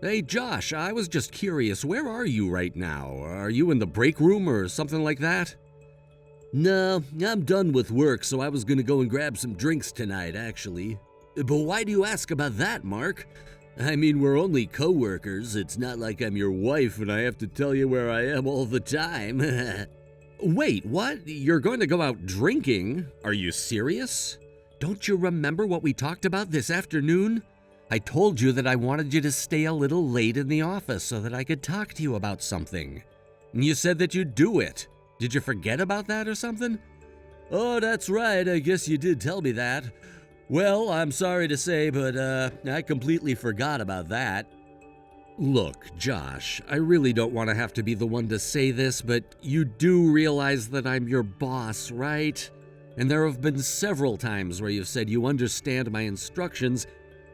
Hey Josh, I was just curious, where are you right now? Are you in the break room or something like that? No, I'm done with work, so I was gonna go and grab some drinks tonight, actually. But why do you ask about that, Mark? I mean, we're only coworkers. It's not like I'm your wife and I have to tell you where I am all the time. Wait, what? You're going to go out drinking? Are you serious? Don't you remember what we talked about this afternoon? I told you that I wanted you to stay a little late in the office so that I could talk to you about something. You said that you'd do it. Did you forget about that or something? Oh, that's right. I guess you did tell me that. Well, I'm sorry to say, but I completely forgot about that. Look, Josh, I really don't want to have to be the one to say this, but you do realize that I'm your boss, right? And there have been several times where you've said you understand my instructions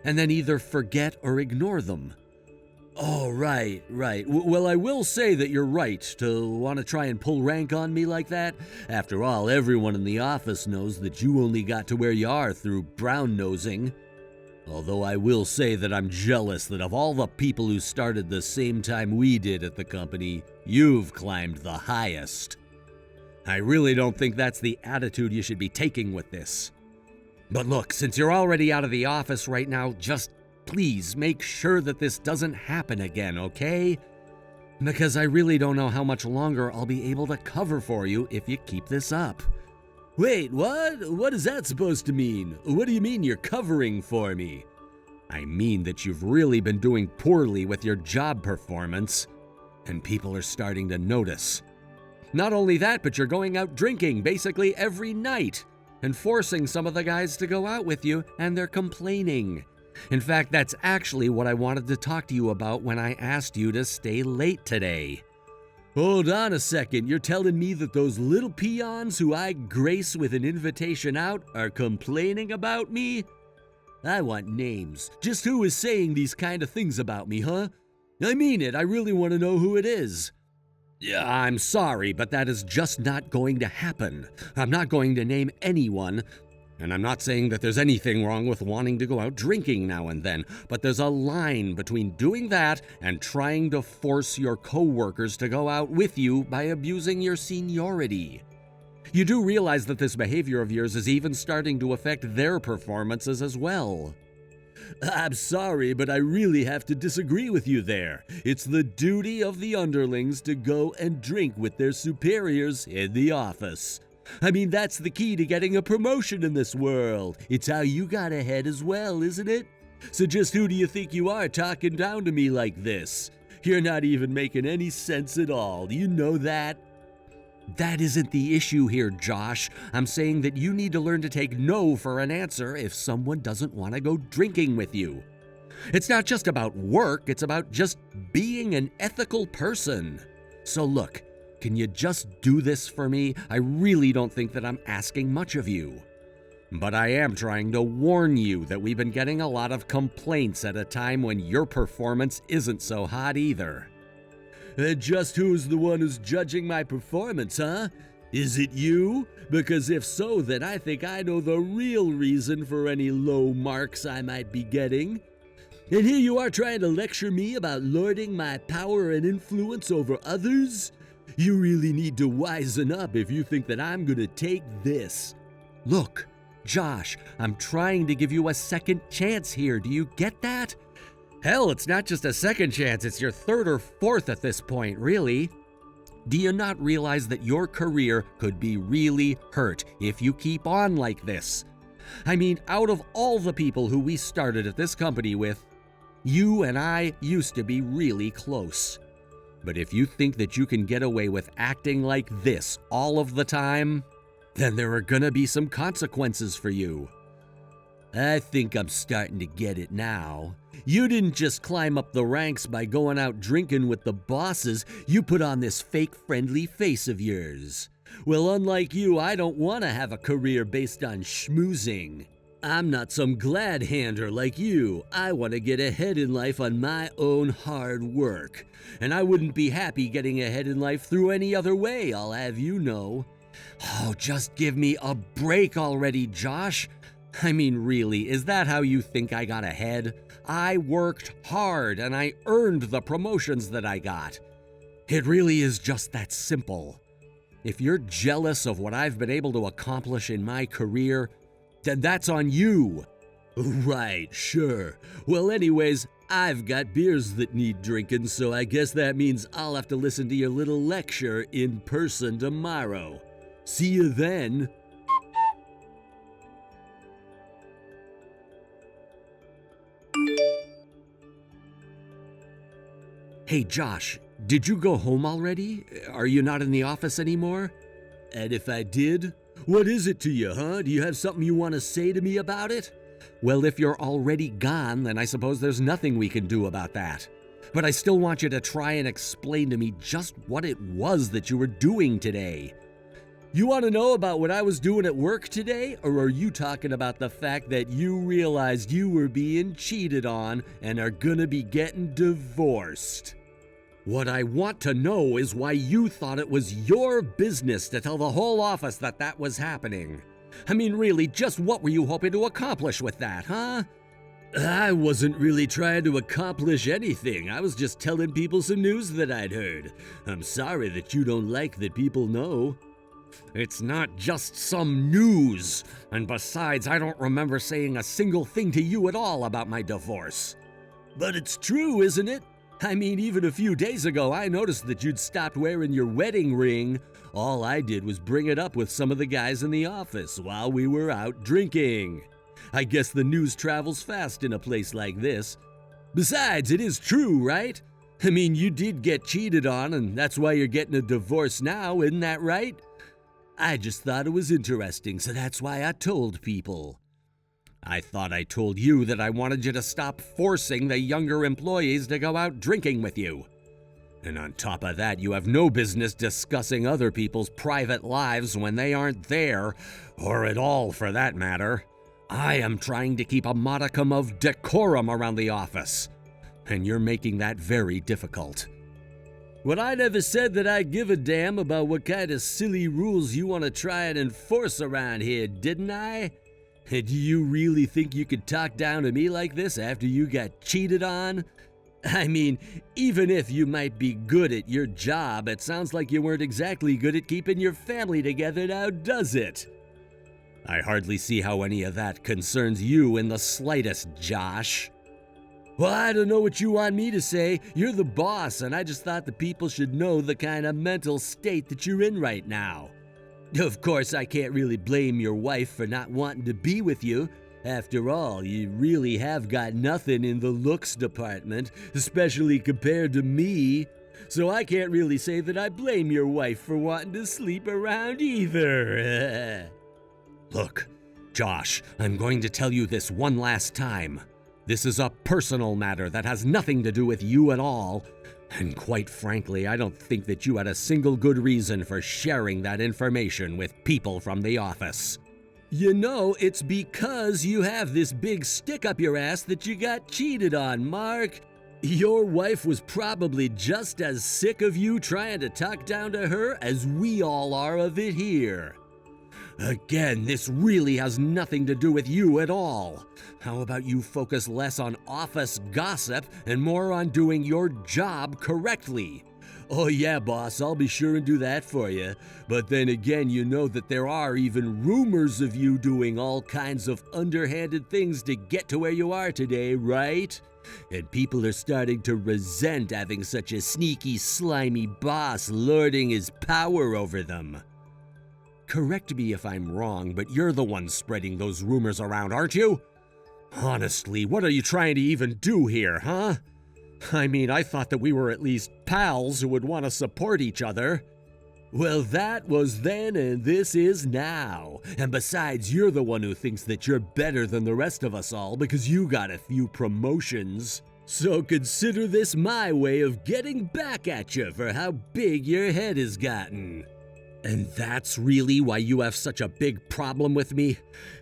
and then either forget or ignore them. Oh, right. Well, I will say that you're right to want to try and pull rank on me like that. After all, everyone in the office knows that you only got to where you are through brown-nosing. Although I will say that I'm jealous that of all the people who started the same time we did at the company, you've climbed the highest. I really don't think that's the attitude you should be taking with this. But look, since you're already out of the office right now, just please make sure that this doesn't happen again, okay? Because I really don't know how much longer I'll be able to cover for you if you keep this up. Wait, what? What is that supposed to mean? What do you mean you're covering for me? I mean that you've really been doing poorly with your job performance, and people are starting to notice. Not only that, but you're going out drinking basically every night and forcing some of the guys to go out with you, and they're complaining. In fact, that's actually what I wanted to talk to you about when I asked you to stay late today. Hold on a second, you're telling me that those little peons who I grace with an invitation out are complaining about me? I want names. Just who is saying these kind of things about me, huh? I mean it, I really want to know who it is. Yeah, I'm sorry, but that is just not going to happen. I'm not going to name anyone. And I'm not saying that there's anything wrong with wanting to go out drinking now and then, but there's a line between doing that and trying to force your coworkers to go out with you by abusing your seniority. You do realize that this behavior of yours is even starting to affect their performances as well. I'm sorry, but I really have to disagree with you there. It's the duty of the underlings to go and drink with their superiors in the office. I mean, that's the key to getting a promotion in this world. It's how you got ahead as well, isn't it? So just who do you think you are talking down to me like this? You're not even making any sense at all. Do you know that? That isn't the issue here, Josh. I'm saying that you need to learn to take no for an answer if someone doesn't want to go drinking with you. It's not just about work, it's about just being an ethical person. So look, can you just do this for me? I really don't think that I'm asking much of you. But I am trying to warn you that we've been getting a lot of complaints at a time when your performance isn't so hot either. Just who's the one who's judging my performance, huh? Is it you? Because if so, then I think I know the real reason for any low marks I might be getting. And here you are trying to lecture me about lording my power and influence over others? You really need to wisen up if you think that I'm gonna take this. Look, Josh, I'm trying to give you a second chance here. Do you get that? Hell, it's not just a second chance, it's your third or fourth at this point, really. Do you not realize that your career could be really hurt if you keep on like this? I mean, out of all the people who we started at this company with, you and I used to be really close. But if you think that you can get away with acting like this all of the time, then there are gonna be some consequences for you. I think I'm starting to get it now. You didn't just climb up the ranks by going out drinking with the bosses, you put on this fake friendly face of yours. Well, unlike you, I don't want to have a career based on schmoozing. I'm not some glad-hander like you. I want to get ahead in life on my own hard work. And I wouldn't be happy getting ahead in life through any other way, I'll have you know. Oh, just give me a break already, Josh. I mean, really, is that how you think I got ahead? I worked hard and I earned the promotions that I got. It really is just that simple. If you're jealous of what I've been able to accomplish in my career, then that's on you. Right, sure. Well, anyways, I've got beers that need drinking, so I guess that means I'll have to listen to your little lecture in person tomorrow. See you then. Hey, Josh, did you go home already? Are you not in the office anymore? And if I did, what is it to you, huh? Do you have something you want to say to me about it? Well, if you're already gone, then I suppose there's nothing we can do about that. But I still want you to try and explain to me just what it was that you were doing today. You want to know about what I was doing at work today? Or are you talking about the fact that you realized you were being cheated on and are gonna be getting divorced? What I want to know is why you thought it was your business to tell the whole office that that was happening. I mean, really, just what were you hoping to accomplish with that, huh? I wasn't really trying to accomplish anything. I was just telling people some news that I'd heard. I'm sorry that you don't like that people know. It's not just some news. And besides, I don't remember saying a single thing to you at all about my divorce. But it's true, isn't it? I mean, even a few days ago, I noticed that you'd stopped wearing your wedding ring. All I did was bring it up with some of the guys in the office while we were out drinking. I guess the news travels fast in a place like this. Besides, it is true, right? I mean, you did get cheated on, and that's why you're getting a divorce now, isn't that right? I just thought it was interesting, so that's why I told people. I thought I told you that I wanted you to stop forcing the younger employees to go out drinking with you. And on top of that, you have no business discussing other people's private lives when they aren't there, or at all for that matter. I am trying to keep a modicum of decorum around the office, and you're making that very difficult. Well, I never said that I give a damn about what kind of silly rules you want to try and enforce around here, didn't I? And do you really think you could talk down to me like this after you got cheated on? I mean, even if you might be good at your job, it sounds like you weren't exactly good at keeping your family together now, does it? I hardly see how any of that concerns you in the slightest, Josh. Well, I don't know what you want me to say. You're the boss, and I just thought the people should know the kind of mental state that you're in right now. Of course, I can't really blame your wife for not wanting to be with you. After all, you really have got nothing in the looks department, especially compared to me. So I can't really say that I blame your wife for wanting to sleep around either. Look, Josh, I'm going to tell you this one last time. This is a personal matter that has nothing to do with you at all. And quite frankly, I don't think that you had a single good reason for sharing that information with people from the office. You know, it's because you have this big stick up your ass that you got cheated on, Mark. Your wife was probably just as sick of you trying to talk down to her as we all are of it here. Again, this really has nothing to do with you at all. How about you focus less on office gossip and more on doing your job correctly? Oh yeah, boss, I'll be sure and do that for you. But then again, you know that there are even rumors of you doing all kinds of underhanded things to get to where you are today, right? And people are starting to resent having such a sneaky, slimy boss lording his power over them. Correct me if I'm wrong, but you're the one spreading those rumors around, aren't you? Honestly, what are you trying to even do here, huh? I mean, I thought that we were at least pals who would want to support each other. Well, that was then and this is now. And besides, you're the one who thinks that you're better than the rest of us all because you got a few promotions. So consider this my way of getting back at you for how big your head has gotten. And that's really why you have such a big problem with me?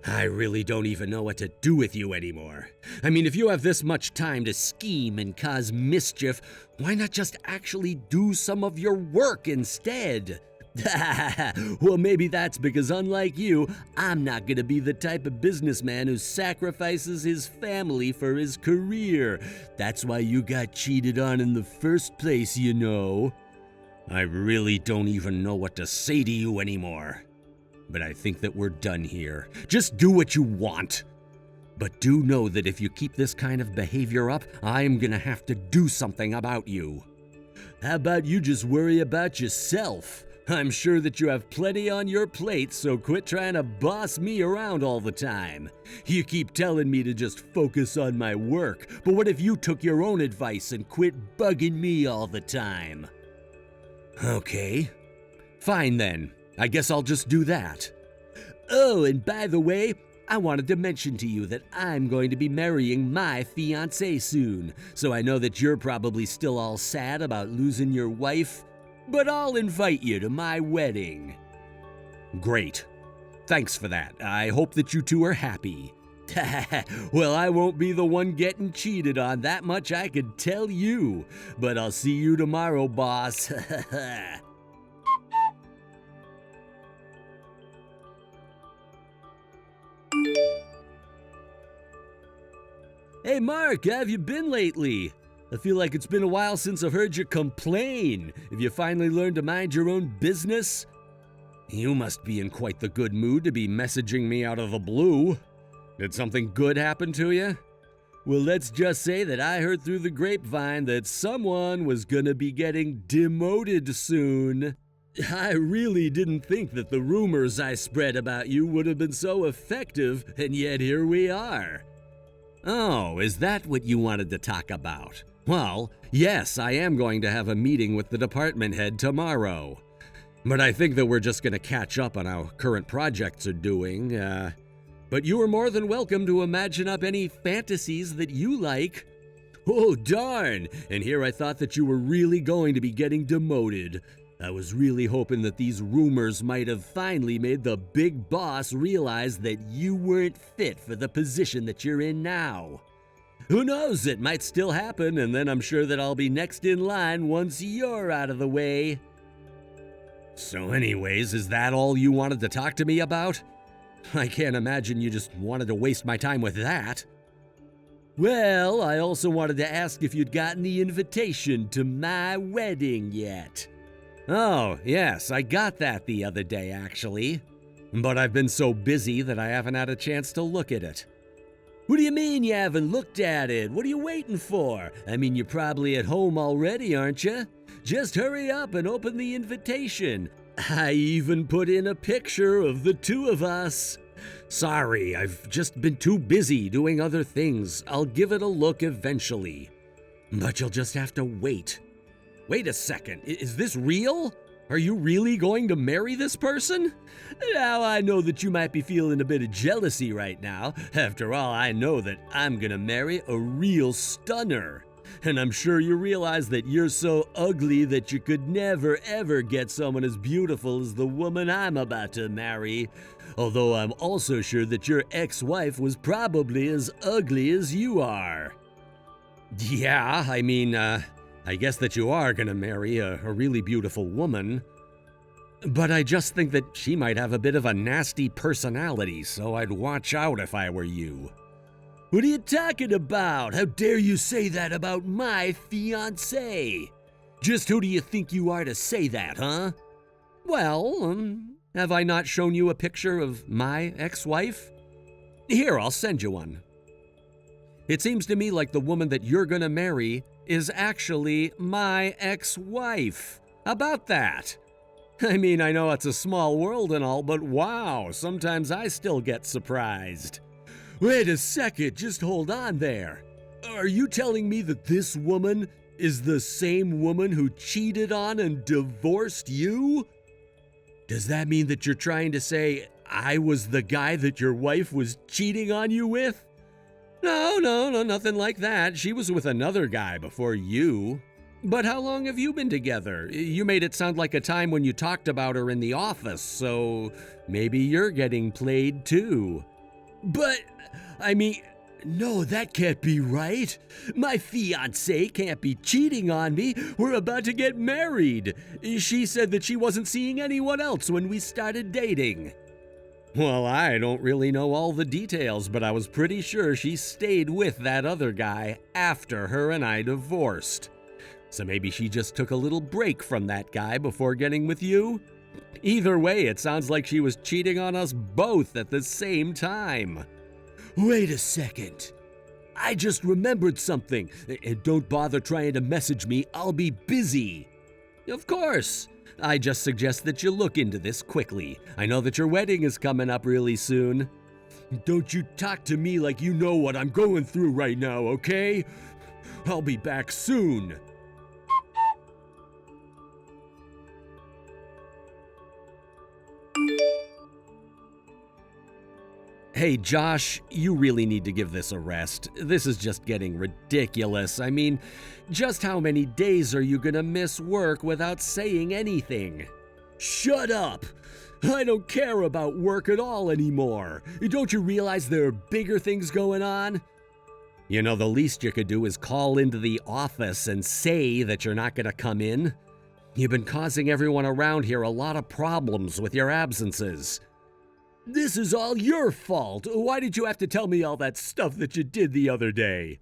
I really don't even know what to do with you anymore. I mean, if you have this much time to scheme and cause mischief, why not just actually do some of your work instead? Well, maybe that's because, unlike you, I'm not gonna be the type of businessman who sacrifices his family for his career. That's why you got cheated on in the first place, you know. I really don't even know what to say to you anymore. But I think that we're done here. Just do what you want. But do know that if you keep this kind of behavior up, I'm gonna have to do something about you. How about you just worry about yourself? I'm sure that you have plenty on your plate, so quit trying to boss me around all the time. You keep telling me to just focus on my work, but what if you took your own advice and quit bugging me all the time? Okay, fine then. I guess I'll just do that. Oh, and by the way, I wanted to mention to you that I'm going to be marrying my fiancée soon, so I know that you're probably still all sad about losing your wife, but I'll invite you to my wedding. Great. Thanks for that. I hope that you two are happy. Well, I won't be the one getting cheated on, that much I can tell you. But I'll see you tomorrow, boss. Hey Mark, how have you been lately? I feel like it's been a while since I've heard you complain. Have you finally learned to mind your own business? You must be in quite the good mood to be messaging me out of the blue. Did something good happen to you? Well, let's just say that I heard through the grapevine that someone was gonna be getting demoted soon. I really didn't think that the rumors I spread about you would have been so effective, and yet here we are. Oh, is that what you wanted to talk about? Well, yes, I am going to have a meeting with the department head tomorrow. But I think that we're just going to catch up on how current projects are doing. But you are more than welcome to imagine up any fantasies that you like. Oh, darn! And here I thought that you were really going to be getting demoted. I was really hoping that these rumors might have finally made the big boss realize that you weren't fit for the position that you're in now. Who knows, it might still happen, and then I'm sure that I'll be next in line once you're out of the way. So anyways, is that all you wanted to talk to me about? I can't imagine you just wanted to waste my time with that. Well, I also wanted to ask if you'd gotten the invitation to my wedding yet. Oh, yes, I got that the other day, actually. But I've been so busy that I haven't had a chance to look at it. What do you mean you haven't looked at it? What are you waiting for? I mean, you're probably at home already, aren't you? Just hurry up and open the invitation. I even put in a picture of the two of us. Sorry, I've just been too busy doing other things. I'll give it a look eventually. But you'll just have to wait. Wait a second, is this real? Are you really going to marry this person? Now, I know that you might be feeling a bit of jealousy right now. After all, I know that I'm gonna marry a real stunner. And I'm sure you realize that you're so ugly that you could never ever get someone as beautiful as the woman I'm about to marry. Although I'm also sure that your ex-wife was probably as ugly as you are. Yeah, I mean, I guess that you are gonna marry a really beautiful woman. But I just think that she might have a bit of a nasty personality, so I'd watch out if I were you. What are you talking about? How dare you say that about my fiancée? Just who do you think you are to say that, huh? Well, have I not shown you a picture of my ex-wife? Here, I'll send you one. It seems to me like the woman that you're gonna marry is actually my ex-wife. How about that? I mean, I know it's a small world and all, but wow, sometimes I still get surprised. Wait a second, just hold on there. Are you telling me that this woman is the same woman who cheated on and divorced you? Does that mean that you're trying to say I was the guy that your wife was cheating on you with? No, nothing like that. She was with another guy before you. But how long have you been together? You made it sound like a time when you talked about her in the office, so maybe you're getting played too. But, I mean, No, that can't be right. My fiancée can't be cheating on me. We're about to get married. She said that she wasn't seeing anyone else when we started dating. Well, I don't really know all the details, but I was pretty sure she stayed with that other guy after her and I divorced. So maybe she just took a little break from that guy before getting with you? Either way, it sounds like she was cheating on us both at the same time. Wait a second. I just remembered something. And don't bother trying to message me. I'll be busy. Of course. I just suggest that you look into this quickly. I know that your wedding is coming up really soon. Don't you talk to me like you know what I'm going through right now, okay? I'll be back soon. Hey, Josh, you really need to give this a rest. This is just getting ridiculous. I mean, just how many days are you gonna miss work without saying anything? Shut up! I don't care about work at all anymore. Don't you realize there are bigger things going on? You know, the least you could do is call into the office and say that you're not gonna come in. You've been causing everyone around here a lot of problems with your absences. This is all your fault. Why did you have to tell me all that stuff that you did the other day?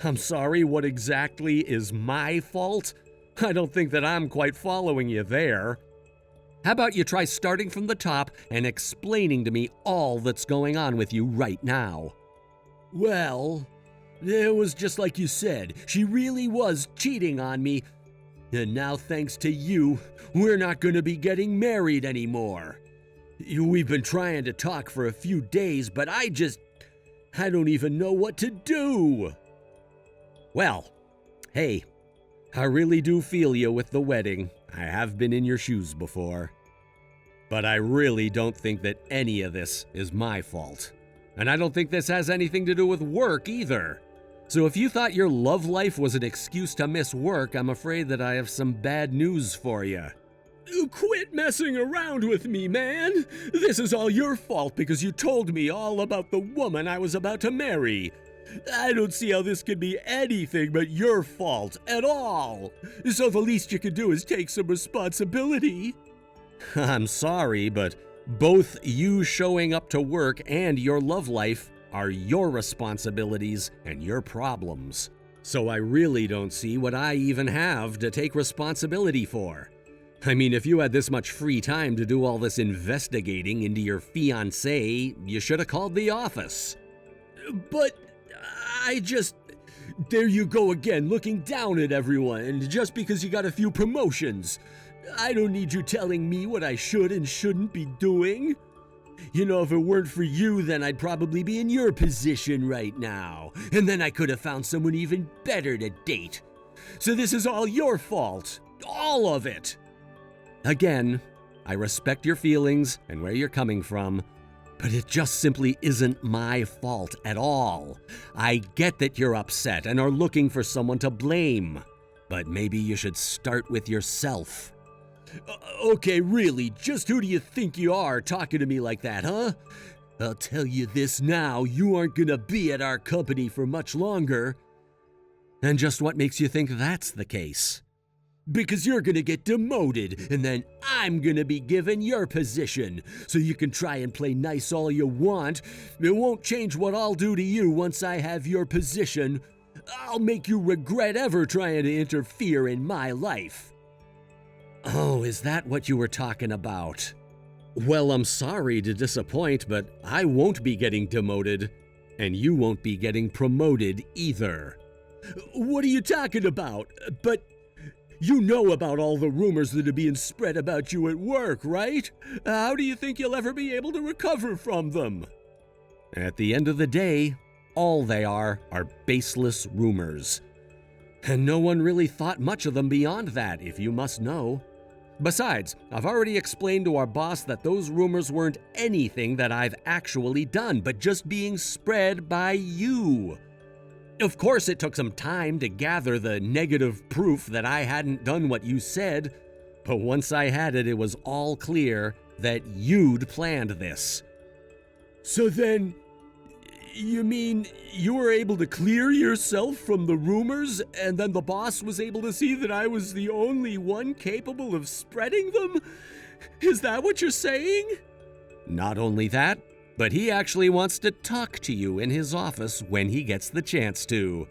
I'm sorry, what exactly is my fault? I don't think that I'm quite following you there. How about you try starting from the top and explaining to me all that's going on with you right now? Well, it was just like you said. She really was cheating on me. And now, thanks to you, we're not going to be getting married anymore. We've been trying to talk for a few days, but I don't even know what to do. Well, hey, I really do feel you with the wedding. I have been in your shoes before. But I really don't think that any of this is my fault. And I don't think this has anything to do with work either. So if you thought your love life was an excuse to miss work, I'm afraid that I have some bad news for you. Quit messing around with me, man! This is all your fault because you told me all about the woman I was about to marry. I don't see how this could be anything but your fault at all. So the least you could do is take some responsibility. I'm sorry, but both you showing up to work and your love life are your responsibilities and your problems. So I really don't see what I even have to take responsibility for. I mean, if you had this much free time to do all this investigating into your fiancé, you should have called the office. But there you go again, looking down at everyone, just because you got a few promotions. I don't need you telling me what I should and shouldn't be doing. You know, if it weren't for you, then I'd probably be in your position right now, and then I could have found someone even better to date. So this is all your fault. All of it. Again, I respect your feelings and where you're coming from, but it just simply isn't my fault at all. I get that you're upset and are looking for someone to blame, but maybe you should start with yourself. Okay, really, just who do you think you are talking to me like that, huh? I'll tell you this now, you aren't gonna be at our company for much longer. And just what makes you think that's the case? Because you're gonna get demoted, and then I'm gonna be given your position. So you can try and play nice all you want. It won't change what I'll do to you once I have your position. I'll make you regret ever trying to interfere in my life. Oh, is that what you were talking about? Well, I'm sorry to disappoint, but I won't be getting demoted, and you won't be getting promoted either. What are you talking about? But you know about all the rumors that are being spread about you at work, right? How do you think you'll ever be able to recover from them? At the end of the day, all they are baseless rumors. And no one really thought much of them beyond that, if you must know. Besides, I've already explained to our boss that those rumors weren't anything that I've actually done, but just being spread by you. Of course, it took some time to gather the negative proof that I hadn't done what you said, but once I had it, it was all clear that you'd planned this. So then, You mean you were able to clear yourself from the rumors, and then the boss was able to see that I was the only one capable of spreading them? Is that what you're saying? Not only that, but he actually wants to talk to you in his office when he gets the chance to.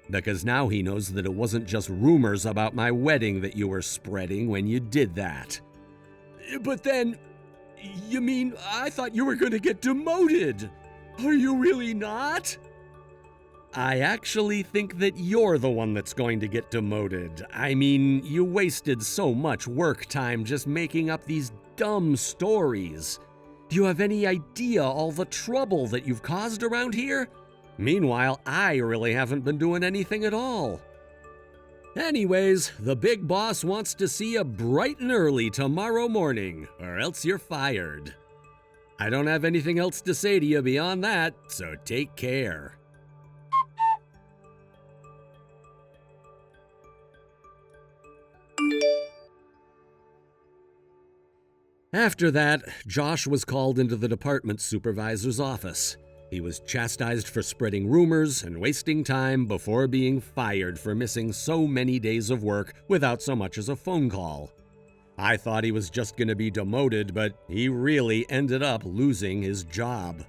Because now he knows that it wasn't just rumors about my wedding that you were spreading when you did that. But then, you mean I thought you were going to get demoted? Are you really not? I actually think that you're the one that's going to get demoted. I mean, you wasted so much work time just making up these dumb stories. Do you have any idea all the trouble that you've caused around here? Meanwhile, I really haven't been doing anything at all. Anyways, the big boss wants to see you bright and early tomorrow morning, or else you're fired. I don't have anything else to say to you beyond that, so take care. After that, Josh was called into the department supervisor's office. He was chastised for spreading rumors and wasting time before being fired for missing so many days of work without so much as a phone call. I thought he was just going to be demoted, but he really ended up losing his job.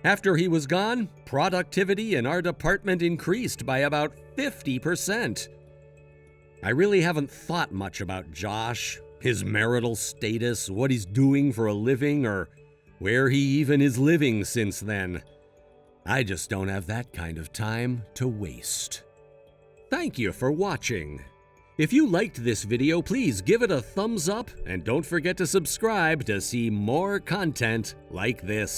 After he was gone, productivity in our department increased by about 50%. I really haven't thought much about Josh, his marital status, what he's doing for a living, or where he even is living since then. I just don't have that kind of time to waste. Thank you for watching. If you liked this video, please give it a thumbs up and don't forget to subscribe to see more content like this.